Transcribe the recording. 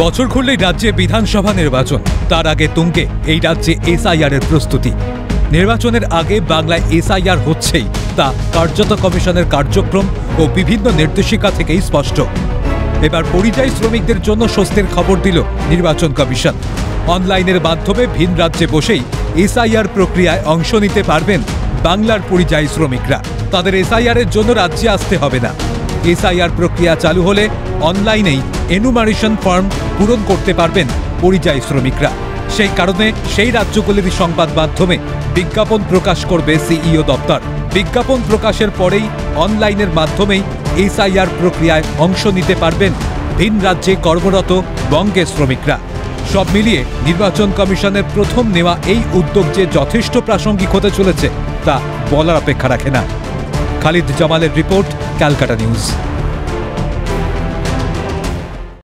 বছর ঘুরলেই রাজ্যে বিধানসভা নির্বাচন, তার আগে তুঙ্গে এই রাজ্যে এসআইআর এর প্রস্তুতি। নির্বাচনের আগে বাংলায় এসআইআর হচ্ছেই তা কার্যত কমিশনের কার্যক্রম ও বিভিন্ন নির্দেশিকা থেকেই স্পষ্ট। এবার পরিযায়ী শ্রমিকদের জন্য স্বস্তির খবর দিল নির্বাচন কমিশন। অনলাইনের মাধ্যমে ভিন রাজ্যে বসেই এসআইআর প্রক্রিয়ায় অংশ নিতে পারবেন বাংলার পরিযায়ী শ্রমিকরা। তাদের এসআইআর এর জন্য রাজ্যে আসতে হবে না। এসআইআর প্রক্রিয়া চালু হলে অনলাইনেই এনুমারেশন ফর্ম পূরণ করতে পারবেন পরিযায়ী শ্রমিকরা। সেই কারণে সেই রাজ্যগুলির সংবাদ মাধ্যমে বিজ্ঞাপন প্রকাশ করবে সিইও দপ্তর। বিজ্ঞাপন প্রকাশের পরেই অনলাইনের মাধ্যমেই এসআইআর প্রক্রিয়ায় অংশ নিতে পারবেন ভিন রাজ্যে কর্মরত বঙ্গের শ্রমিকরা। সব মিলিয়ে নির্বাচন কমিশনের প্রথম নেওয়া এই উদ্যোগ যে যথেষ্ট প্রাসঙ্গিক হতে চলেছে তা বলার অপেক্ষা রাখে না। খালিদ জামালের রিপোর্ট, ক্যালকাটা নিউজ।